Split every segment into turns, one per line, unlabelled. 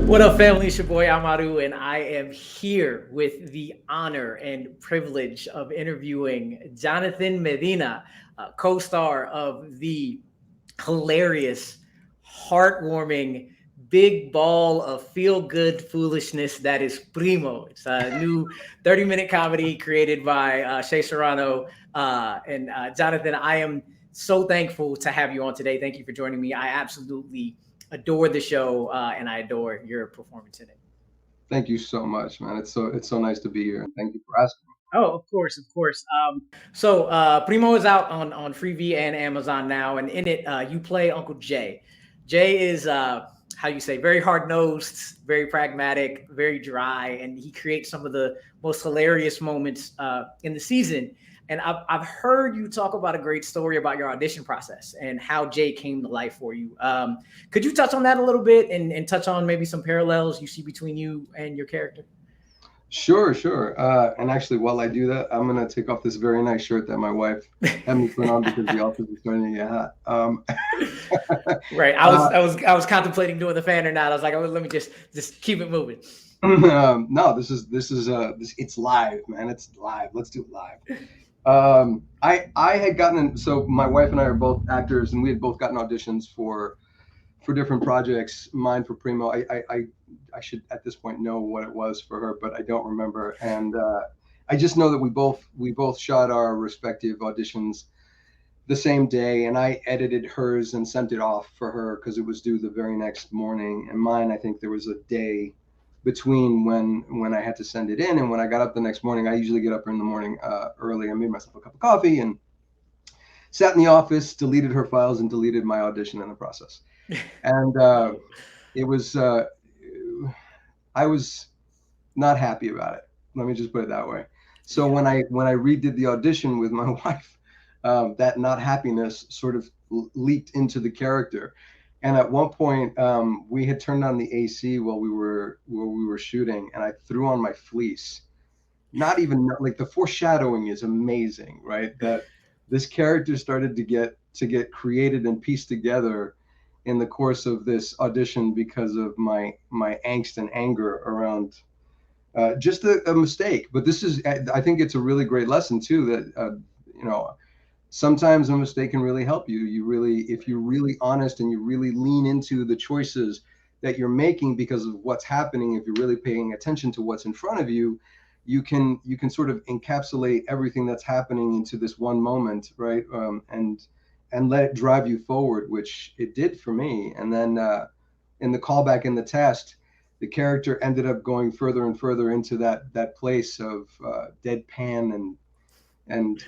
What up, family? It's your boy Amaru, and I am here with the honor and privilege of interviewing Jonathan Medina, co-star of the hilarious, heartwarming, big ball of feel-good foolishness that is Primo. It's a new 30-minute comedy created by Shea Serrano. And Jonathan, I am so thankful to have you on today. Thank you for joining me. I absolutely adore the show, and I adore your performance in it.
Thank you so much, man. It's so nice to be here, and thank you for asking.
Oh, of course, of course. Primo is out on Freevee and Amazon now, and in it, you play Uncle Jay. Jay is how you say, very hard nosed, very pragmatic, very dry, and he creates some of the most hilarious moments in the season. And I've heard you talk about a great story about your audition process and how Jay came to life for you. Could you touch on that a little bit and touch on maybe some parallels you see between you and your character?
Sure, sure. And actually, while I do that, I'm gonna take off this very nice shirt that my wife had me put on because the office is starting to get hot.
Right. I was
uh,
I was I was contemplating doing the fan or not. I was like, oh, let me just keep it moving.
no, this it's live, man. It's live. Let's do it live. I had gotten so my wife and I are both actors, and we had both gotten auditions for different projects. Mine for Primo. I should at this point know what it was for her, but I don't remember. And I just know that we both shot our respective auditions the same day, and I edited hers and sent it off for her because it was due the very next morning. And mine, I think there was a day between when I had to send it in and when I got up the next morning. I usually get up in the morning early. I made myself a cup of coffee and sat in the office, deleted her files, and deleted my audition in the process. And
Oh,
it was I was not happy about it. Let me just put it that way. So
yeah.
when I redid the audition with my wife, that not happiness sort of leaked into the character. And at one point, we had turned on the AC while we were shooting, and I threw on my fleece. Not even like the foreshadowing is amazing, right? That this character started to get created and pieced together in the course of this audition because of my angst and anger around just a mistake. But this is, I think it's a really great lesson too, that you know sometimes a mistake can really help you. If you're really honest and you really lean into the choices that you're making because of what's happening, if you're really paying attention to what's in front of you, you can sort of encapsulate everything that's happening into this one moment, right? And let it drive you forward, which it did for me. And then in the callback in the test, the character ended up going further and further into that place of deadpan and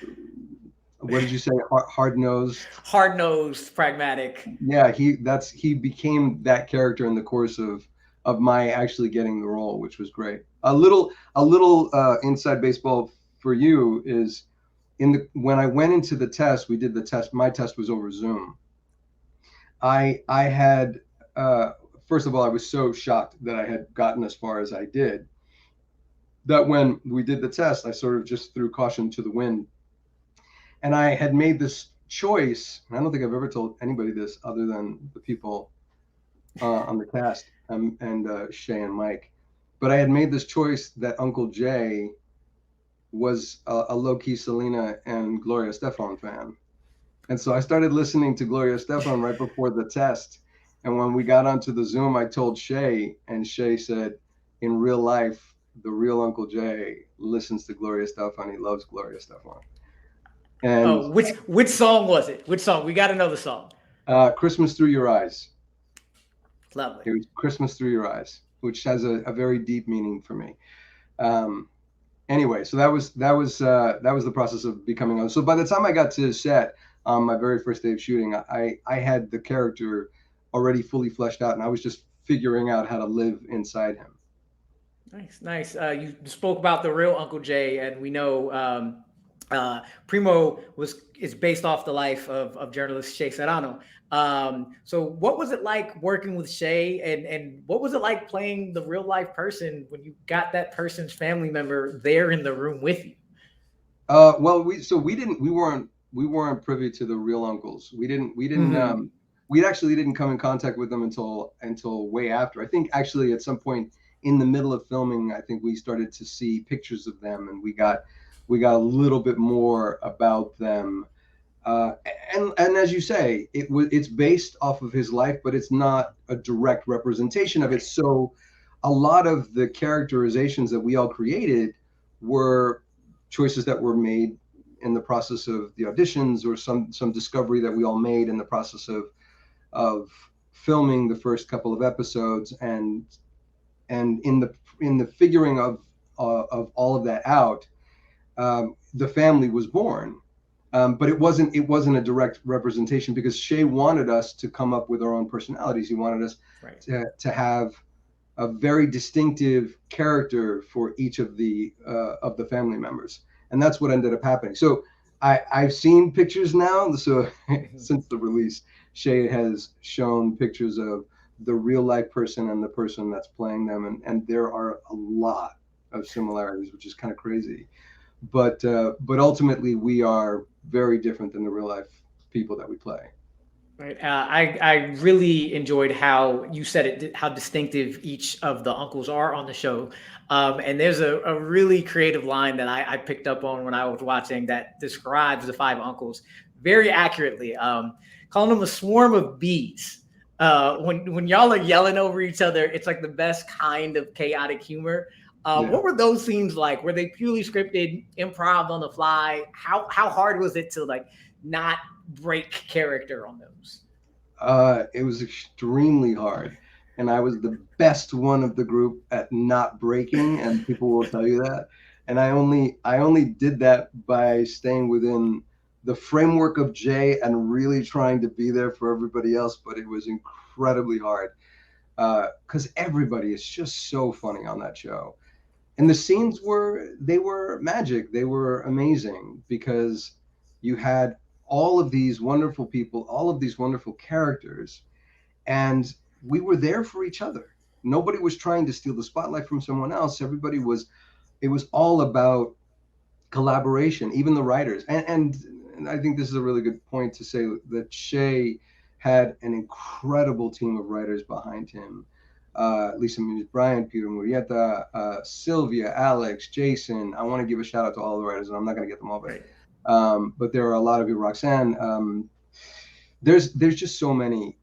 what did you say? Hard nosed.
Hard nosed, pragmatic.
Yeah, he became that character in the course of my actually getting the role, which was great. A little inside baseball for you is in the when I went into the test, we did the test. My test was over Zoom. I had first of all, I was so shocked that I had gotten as far as I did that when we did the test, I sort of just threw caution to the wind, and I had made this choice. And I don't think I've ever told anybody this other than the people on the cast and Shay and Mike. But I had made this choice that Uncle Jay was a low key Selena and Gloria Stefan fan. And so I started listening to Gloria Stefan right before the test. And when we got onto the Zoom, I told Shay, and Shay said, in real life, the real Uncle Jay listens to Gloria Stefan. He loves Gloria Stefan. And
Oh, which song was it? Which song? We got to know the song.
Christmas Through Your Eyes.
Lovely.
It was Christmas Through Your Eyes, which has a very deep meaning for me. Um, anyway, so that was the process of becoming on. So by the time I got to set on my very first day of shooting, I had the character already fully fleshed out, and I was just figuring out how to live inside him.
Nice, nice. You spoke about the real Uncle Jay, and we know Primo was is based off the life of journalist Shay Serrano. So, what was it like working with Shay, and what was it like playing the real life person when you got that person's family member there in the room with you?
Well, we weren't privy to the real uncles. We didn't
Hmm.
we actually didn't come in contact with them until way after. I think actually at some point in the middle of filming, I think we started to see pictures of them, and we got a little bit more about them. Uh, and as you say, it's based off of his life, but it's not a direct representation of it.
Right.
So a lot of the characterizations that we all created were choices that were made in the process of the auditions, or some discovery that we all made in the process of filming the first couple of episodes, and in the figuring of all of that out, the family was born. But it wasn't a direct representation, because Shay wanted us to come up with our own personalities. He wanted us
Right.
to have a very distinctive character for each of the family members, and that's what ended up happening. So I've seen pictures now. So
Mhm.
since the release, Shay has shown pictures of the real life person and the person that's playing them, and there are a lot of similarities, which is kind of crazy. But ultimately, we are very different than the real life people that we play.
Right. I really enjoyed how you said it, how distinctive each of the uncles are on the show. And there's a really creative line that I picked up on when I was watching that describes the five uncles very accurately, calling them a swarm of bees. When y'all are yelling over each other, it's like the best kind of chaotic humor.
Yeah.
What were those scenes like? Were they purely scripted, improv on the fly? How hard was it to like not break character on those?
It was extremely hard, and I was the best one of the group at not breaking, and people will tell you that. And I only did that by staying within the framework of Jay and really trying to be there for everybody else. But it was incredibly hard, because everybody is just so funny on that show, and the scenes were magic. They were amazing, because you had all of these wonderful people, all of these wonderful characters, and we were there for each other. Nobody was trying to steal the spotlight from someone else. It was all about collaboration, even the writers. And I think this is a really good point to say that Shay had an incredible team of writers behind him. Lisa Muniz Bryant, Peter Murrieta, Sylvia, Alex, Jason. I want to give a shout out to all the writers, and I'm not going to get them all,
Right.
but there are a lot of you, Roxanne. There's just so many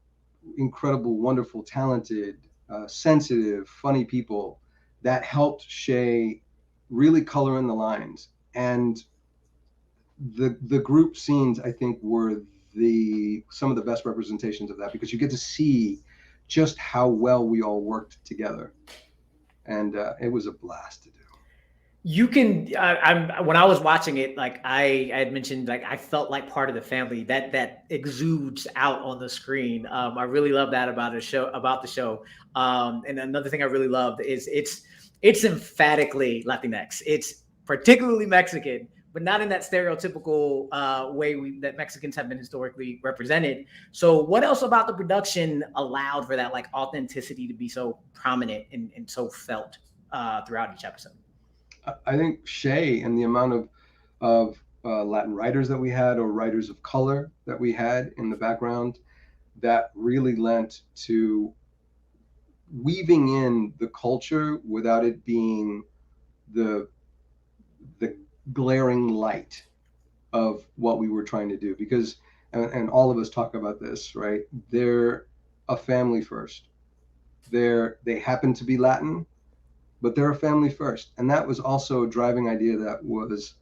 incredible, wonderful, talented, sensitive, funny people that helped Shay really color in the lines. And the group scenes, I think, were the some of the best representations of that, because you get to see just how well we all worked together, and it was a blast to do.
You can. I'm when I was watching it, like I had mentioned, like I felt like part of the family that exudes out on the screen. I really love that about a show about the show. And another thing I really loved is it's emphatically Latinx. It's particularly Mexican, but not in that stereotypical way that Mexicans have been historically represented. So, what else about the production allowed for that like authenticity to be so prominent and so felt throughout each episode?
I think Shay and the amount of Latin writers that we had, or writers of color that we had in the background, that really lent to weaving in the culture without it being the the glaring light of what we were trying to do. Because and all of us talk about this, right? They're a family first. They happen to be Latin, but they're a family first, and that was also a driving idea that was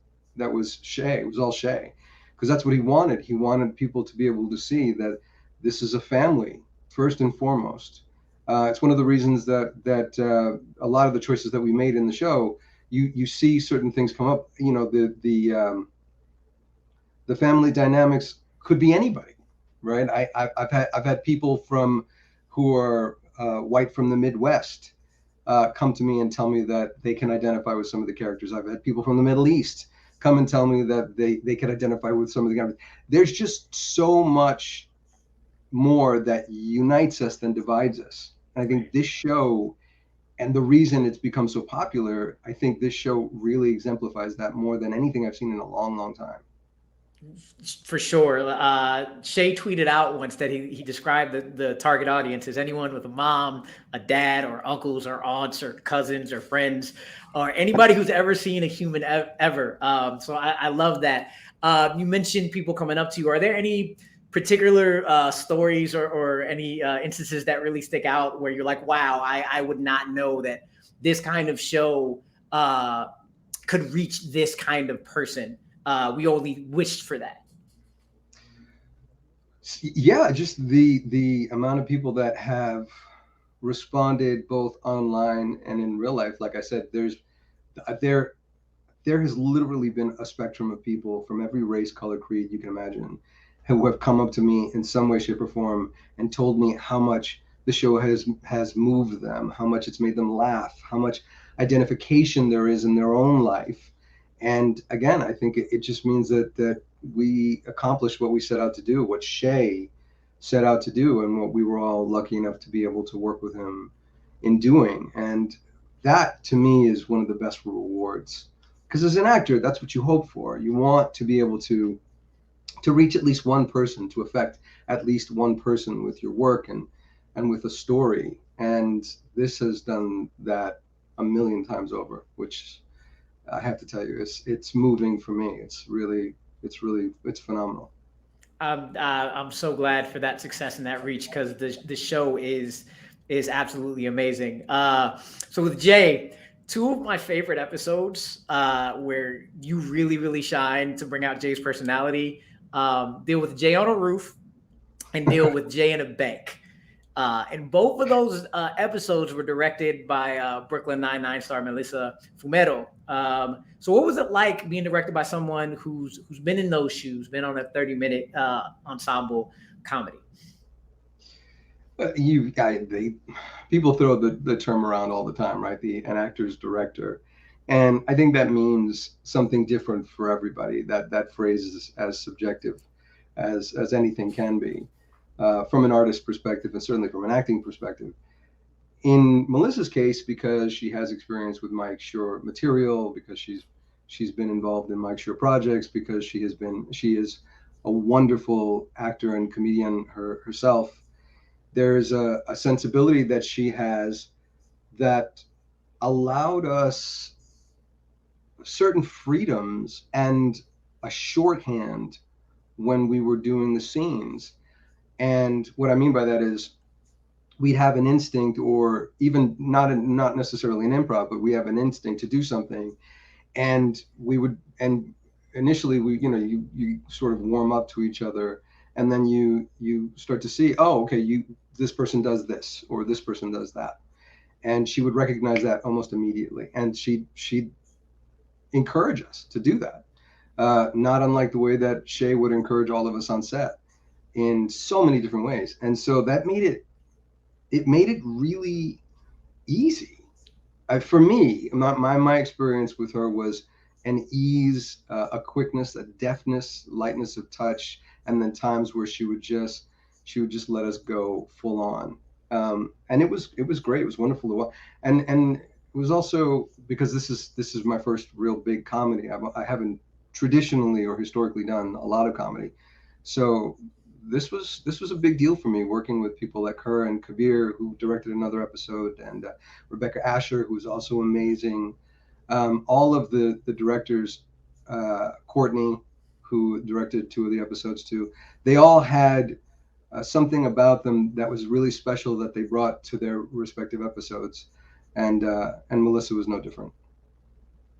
Shay. It was all Shay, because that's what he wanted. He wanted people to be able to see that this is a family first and foremost. It's one of the reasons that a lot of the choices that we made in the show, you see certain things come up. The family dynamics could be anybody, right? I've had people from who are white from the Midwest come to me and tell me that they can identify with some of the characters. I've had people from the Middle East come and tell me that they can identify with some of the characters. There's just so much more that unites us than divides us. And I think
Right.
this show, and the reason it's become so popular, I think this show really exemplifies that more than anything I've seen in a long, long time.
For sure. Shay tweeted out once that he described the target audience as anyone with a mom, a dad, or uncles, or aunts, or cousins, or friends, or anybody who's ever seen a human ever. So I love that. You mentioned people coming up to you. Are there any particular stories or any instances that really stick out where you're like, wow, I would not know that this kind of show uh, could reach this kind of person? We only wished for that.
Yeah, just the amount of people that have responded both online and in real life. Like I said, there there has literally been a spectrum of people from every race, color, creed you can imagine, who have come up to me in some way, shape, or form and told me how much the show has moved them, how much it's made them laugh, how much identification there is in their own life. And again, I think it just means that we accomplished what we set out to do, what Shay set out to do, and what we were all lucky enough to be able to work with him in doing. And that to me is one of the best rewards, because as an actor, that's what you hope for. You want to be able to reach at least one person, to affect at least one person with your work and with a story. And this has done that a million times over, which I have to tell you, it's moving for me. It's phenomenal.
I'm so glad for that success and that reach because the show is absolutely amazing. So with Jay, two of my favorite episodes where you really shine to bring out Jay's personality deal with Jay on a roof and deal with Jay in a bank. And both of those episodes were directed by Brooklyn Nine-Nine star Melissa Fumero. So, what was it like being directed by someone who's been in those shoes, been on a 30-minute ensemble comedy?
People throw the term around all the time, right? An actor's director, and I think that means something different for everybody. That phrase is as subjective as anything can be, from an artist perspective, and certainly from an acting perspective. In Melissa's case, because she has experience with Mike Shure material, because she's been involved in Mike Shure projects, because she is a wonderful actor and comedian herself. There's a sensibility that she has that allowed us certain freedoms and a shorthand when we were doing the scenes. And what I mean by that is we'd have an instinct, or even not necessarily an improv, but we have an instinct to do something, and we would, and initially we, you sort of warm up to each other, and then you start to see, oh, okay, this person does this or this person does that, and she would recognize that almost immediately, and she'd encourage us to do that, not unlike the way that Shay would encourage all of us on set in so many different ways. And so that made it really easy. For me, my experience with her was an ease, a quickness, a deftness, lightness of touch, and then times where she would just let us go full on. And it was great. It was wonderful to watch, and it was also because this is my first real big comedy. I haven't traditionally or historically done a lot of comedy, so this was a big deal for me, working with people like her and Kabir, who directed another episode, and Rebecca Asher, who's also amazing. All of the directors, Courtney, who directed two of the episodes too, they all had something about them that was really special that they brought to their respective episodes, and Melissa was no different.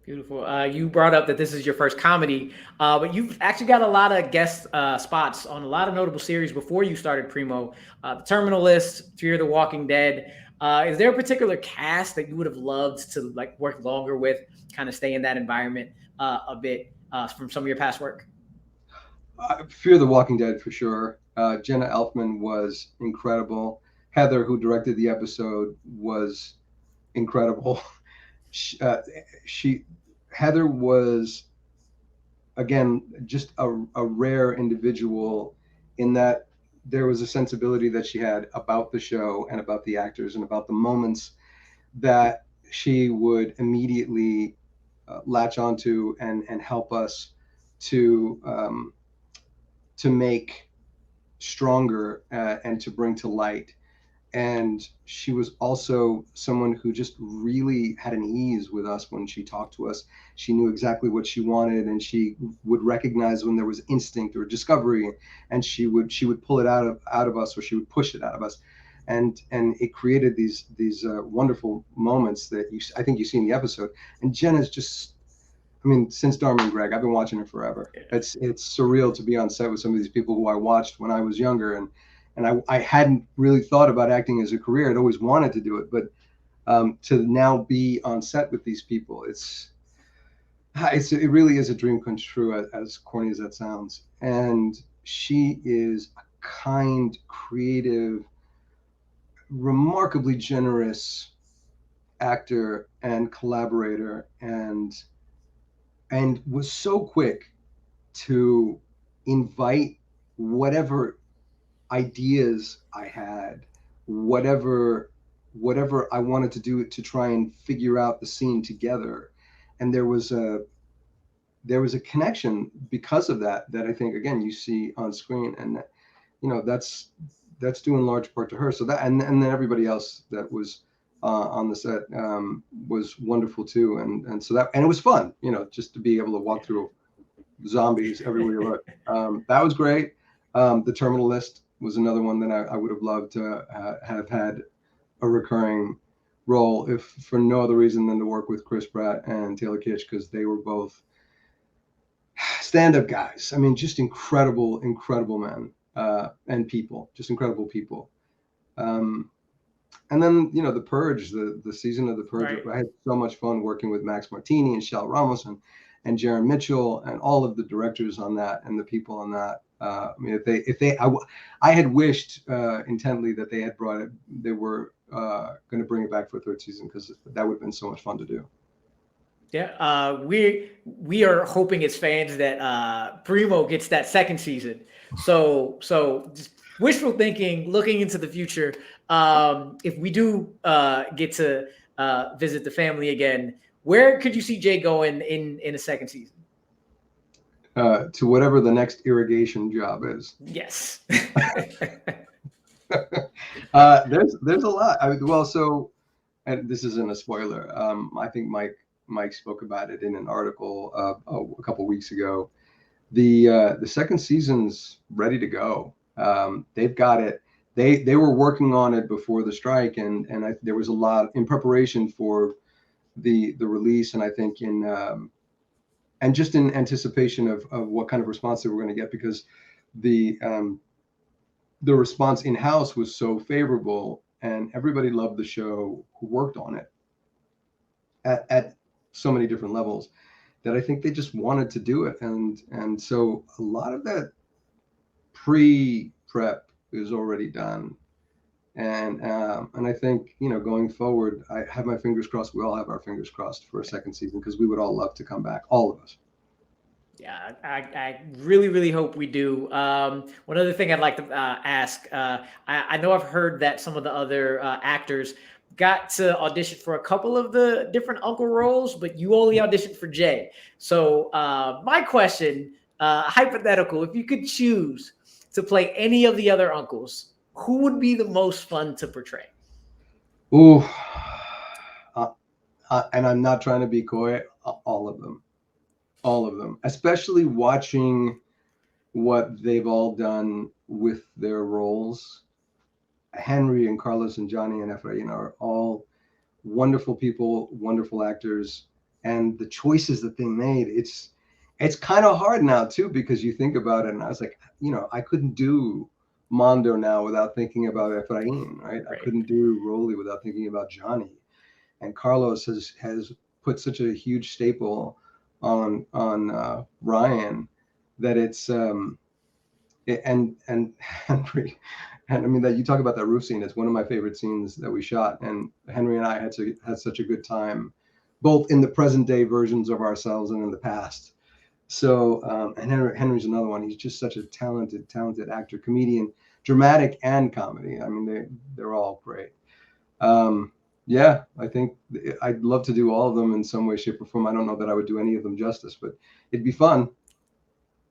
Beautiful. You brought up that this is your first comedy, but you've actually got a lot of guest spots on a lot of notable series before you started Primo. The Terminal List, Fear the Walking Dead. Is there a particular cast that you would have loved to like work longer with, kind of stay in that environment a bit from some of your past work?
Fear the Walking Dead for sure. Jenna Elfman was incredible. Heather, who directed the episode, was incredible. she, uh, she Heather was, again, just a rare individual, in that there was a sensibility that she had about the show and about the actors and about the moments that she would immediately latch onto and help us to to make stronger and to bring to light. And she was also someone who just really had an ease with us when she talked to us. She knew exactly what she wanted, and she would recognize when there was instinct or discovery, and she would pull it out of us, or she would push it out of us, and it created these wonderful moments that I think you see in the episode. And Jenna's just, I mean, since Dharma and Greg, I've been watching it forever. It's surreal to be on set with some of these people who I watched when I was younger, and I hadn't really thought about acting as a career. I'd always wanted to do it, but to now be on set with these people, it really is a dream come true, as corny as that sounds. And she is a kind, creative, remarkably generous actor and collaborator, and was so quick to invite whatever ideas I had, whatever I wanted to do to try and figure out the scene together. And there was a connection because of that I think, again, you see on screen. And that's due in large part to her. So that, and then everybody else that was on the set was wonderful too. And so that, and it was fun, just to be able to walk through zombies everywhere you look. That was great. The Terminal List was another one that I would have loved to have had a recurring role, if for no other reason than to work with Chris Pratt and Taylor Kitsch, because they were both stand-up guys. I mean, just incredible men, and people, just incredible people. And then, The Purge, the season of The Purge, right. I had so much fun working with Max Martini and Shel Ramos and Jaron Mitchell and all of the directors on that and the people on that. I mean, I had wished intently that they were going to bring it back for a third season, because that would have been so much fun to do.
Yeah, we are hoping as fans that Primo gets that second season. So just wishful thinking, looking into the future. If we do get to visit the family again, where could you see Jay going in a second season?
To whatever the next irrigation job is.
Yes.
There's a lot. And this isn't a spoiler. I think Mike spoke about it in an article a couple weeks ago. The second season's ready to go. They've got it. They were working on it before the strike, and there was a lot in preparation for the release, and I think and just in anticipation of what kind of response they were going to get, because the response in-house was so favorable, and everybody loved the show who worked on it at so many different levels, that I think they just wanted to do it. And so a lot of that pre-prep is already done. And I think, going forward, I have my fingers crossed. We all have our fingers crossed for a second season, because we would all love to come back, all of us.
Yeah, I really, really hope we do. One other thing I'd like to ask, I know I've heard that some of the other actors got to audition for a couple of the different uncle roles, but you only auditioned for Jay. So my question, hypothetical, if you could choose to play any of the other uncles, who would be the most fun to portray?
Ooh, and I'm not trying to be coy, all of them, especially watching what they've all done with their roles. Henry and Carlos and Johnny and Efrain are all wonderful people, wonderful actors, and the choices that they made, it's kind of hard now too, because you think about it, and I was like, I couldn't do Mondo now without thinking about Efrain, right? I couldn't do Rolly without thinking about Johnny. And Carlos has put such a huge staple on Ryan, that it's and Henry, and I mean, that you talk about that roof scene, it's one of my favorite scenes that we shot, and Henry and I had such a good time, both in the present day versions of ourselves and in the past. So and Henry's another one. He's just such a talented actor, comedian, dramatic and comedy. I mean, they're all great. Yeah, I think I'd love to do all of them in some way, shape, or form. I don't know that I would do any of them justice, but it'd be fun.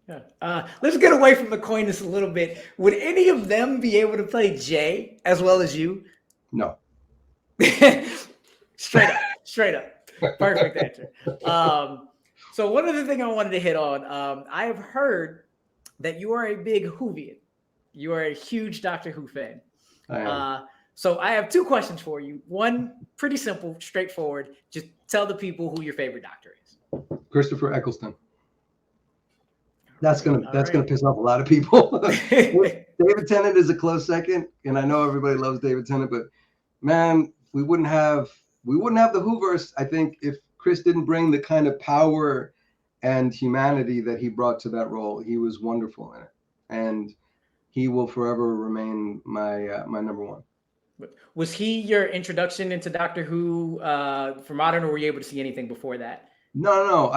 Yeah. Let's get away from the coyness a little bit. Would any of them be able to play Jay as well as you?
No.
Straight up, straight up. Perfect answer. So one other thing I wanted to hit on, I have heard that you are a big Whovian. You are a huge Doctor Who fan.
I am.
So I have two questions for you. One, pretty simple, straightforward. Just tell the people who your favorite Doctor is.
Christopher Eccleston. That's gonna
right.
piss off a lot of people. David Tennant is a close second, and I know everybody loves David Tennant, but man, we wouldn't have the Whoverse, I think, if Chris didn't bring the kind of power and humanity that he brought to that role. He was wonderful in it, and he will forever remain my my number one.
Was he your introduction into Doctor Who for modern, or were you able to see anything before that?
No.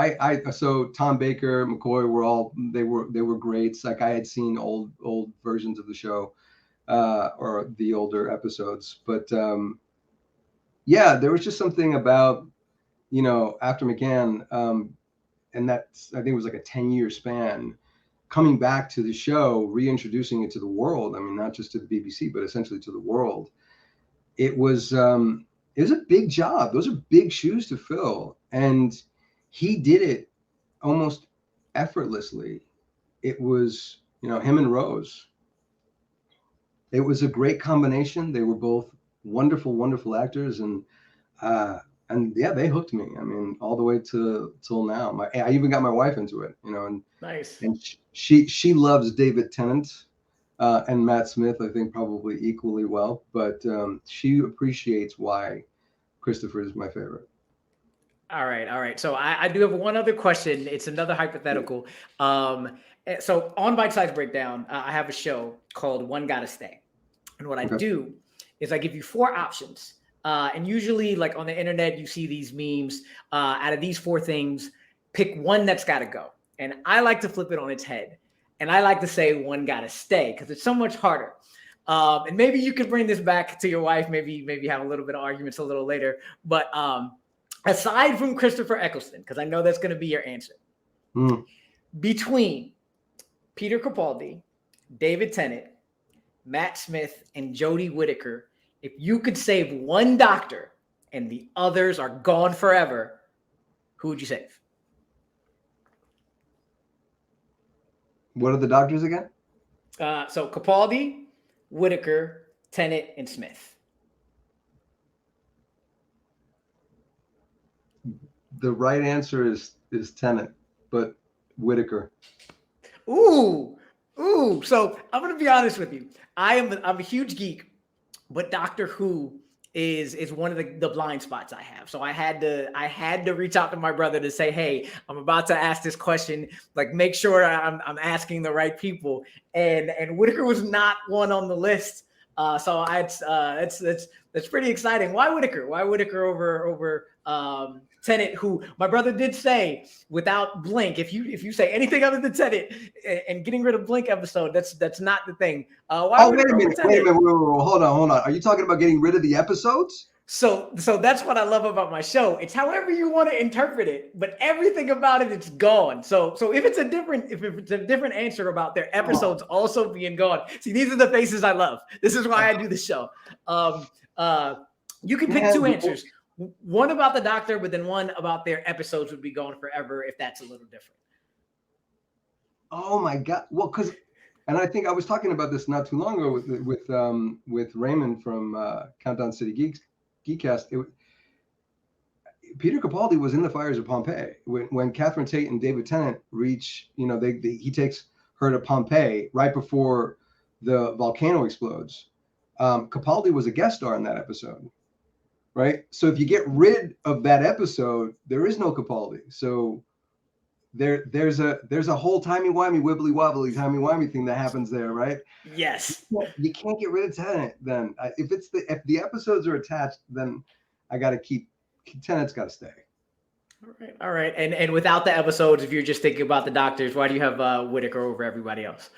So Tom Baker, McCoy they were greats. Like I had seen old versions of the show, or the older episodes, but yeah, there was just something about, after McGann, and that's, I think it was like a 10-year span, coming back to the show, reintroducing it to the world. I mean, not just to the BBC, but essentially to the world. It was a big job. Those are big shoes to fill, and he did it almost effortlessly. It was, him and Rose. It was a great combination. They were both wonderful, wonderful actors, and yeah, they hooked me. I mean, all the way till now. I even got my wife into it, and
Nice.
and she loves David Tennant and Matt Smith, I think, probably equally well, but she appreciates why Christopher is my favorite.
All right. So I do have one other question. It's another hypothetical. So on Bitesize Breakdown, I have a show called One Gotta Stay. And what I
Okay.
do is I give you four options. And usually, like on the internet, you see these memes. Out of these four things, pick one that's got to go. And I like to flip it on its head. And I like to say one gotta stay because it's so much harder. And maybe you could bring this back to your wife. Maybe have a little bit of arguments a little later. But aside from Christopher Eccleston, because I know that's going to be your answer, between Peter Capaldi, David Tennant, Matt Smith, and Jodie Whittaker, if you could save one doctor and the others are gone forever, who would you save?
What are the doctors again?
So Capaldi, Whittaker, Tennant, and Smith.
The right answer is Tennant, but Whittaker.
Ooh. So I'm gonna be honest with you. I'm a huge geek, but Doctor Who is one of the blind spots I have. So I had to reach out to my brother to say, hey, I'm about to ask this question. Like, make sure I'm asking the right people. And Whittaker was not one on the list. So that's pretty exciting. Why Whittaker? Why Whittaker over Tennant, who my brother did say without Blink, if you say anything other than Tennant and getting rid of Blink episode, that's not the thing. Why
Wait a minute. Hold on. Are you talking about getting rid of the episodes?
So that's what I love about my show. It's however you want to interpret it, but everything about it's gone. So if it's a different answer about their episodes also being gone. See, these are the faces I love. This is why I do the show. You can pick two answers. One about the doctor, but then one about their episodes would be gone forever if that's a little different.
Oh my God. Well, and I think I was talking about this not too long ago with Raymond from Countdown City Geekcast. Peter Capaldi was in the fires of Pompeii when Catherine Tate and David Tennant reach. He takes her to Pompeii right before the volcano explodes. Capaldi was a guest star in that episode, right? So if you get rid of that episode, there is no Capaldi. So there's a whole timey-wimey, wibbly-wobbly, timey-wimey thing that happens there, right?
Yes.
You can't get rid of Tennant then. If the episodes are attached, then I got to keep Tennant's got to stay.
All right. And without the episodes, if you're just thinking about the doctors, why do you have Whittaker over everybody else?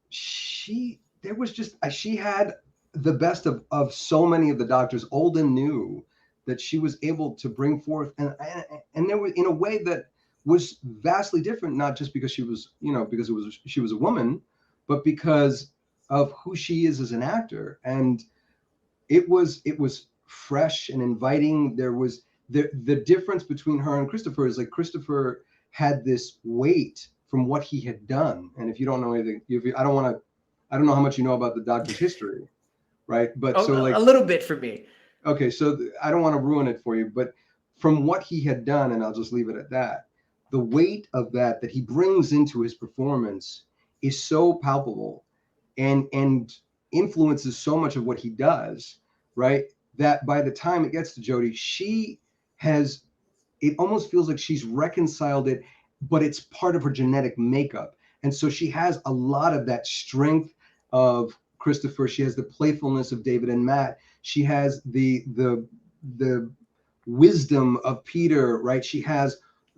She had the best of so many of the doctors, old and new, that she was able to bring forth, and there was, in a way that was vastly different, not just because she was, because she was a woman, but because of who she is as an actor. And it was fresh and inviting. There was the difference between her and Christopher is like Christopher had this weight from what he had done. And if you don't know anything, I don't know how much you know about the Doctor's history, right? But so like
a little bit for me.
Okay, so I don't want to ruin it for you, but from what he had done, and I'll just leave it at that, the weight of that he brings into his performance is so palpable and influences so much of what he does, right? That by the time it gets to Jodie, it almost feels like she's reconciled it, but it's part of her genetic makeup. And so she has a lot of that strength of Christopher. She has the playfulness of David and Matt. She has the wisdom of Peter, right?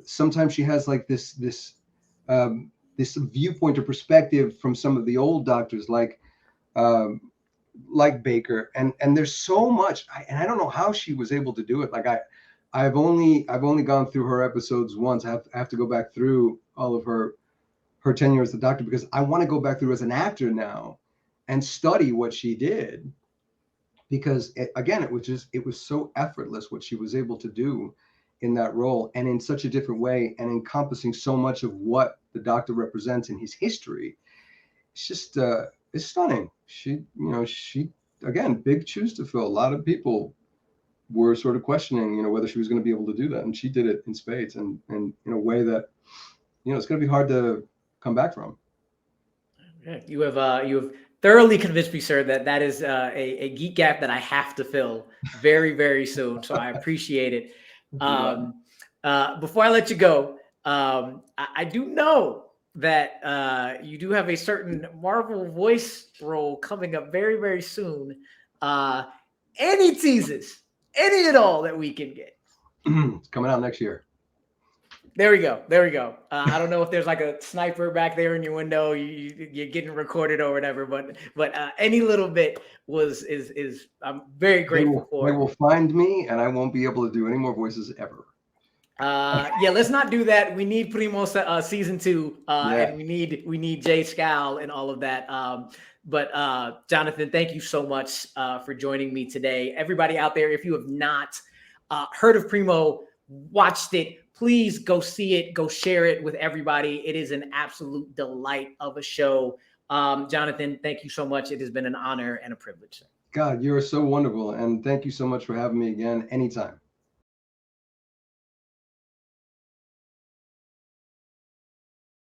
Sometimes she has like this viewpoint or perspective from some of the old doctors, like Baker. And there's so much, and I don't know how she was able to do it. Like I've only gone through her episodes once. I have to go back through all of her tenure as the Doctor, because I want to go back through as an actor now and study what she did, because it was so effortless what she was able to do in that role, and in such a different way, and encompassing so much of what the Doctor represents in his history. It's just it's stunning. She again, big shoes to fill. A lot of people were sort of questioning, whether she was going to be able to do that, and she did it in spades, and in a way that it's going to be hard to come back from.
You have thoroughly convinced me, sir, that is a geek gap that I have to fill very, very soon. So I appreciate it. Before I let you go, I do know that you do have a certain Marvel voice role coming up very, very soon. Any teases, any at all that we can get?
It's coming out next year.
There we go. I don't know if there's like a sniper back there in your window, you're getting recorded or whatever, but any little bit is I'm very grateful for.
They will find me, and I won't be able to do any more voices ever.
Yeah, let's not do that. We need Primo season 2, and we need Jay Scal and all of that. But Jonathan, thank you so much for joining me today. Everybody out there, if you have not heard of Primo, watched it, please go see it, go share it with everybody. It is an absolute delight of a show. Jonathan, thank you so much. It has been an honor and a privilege.
God, you're so wonderful. And thank you so much for having me again anytime.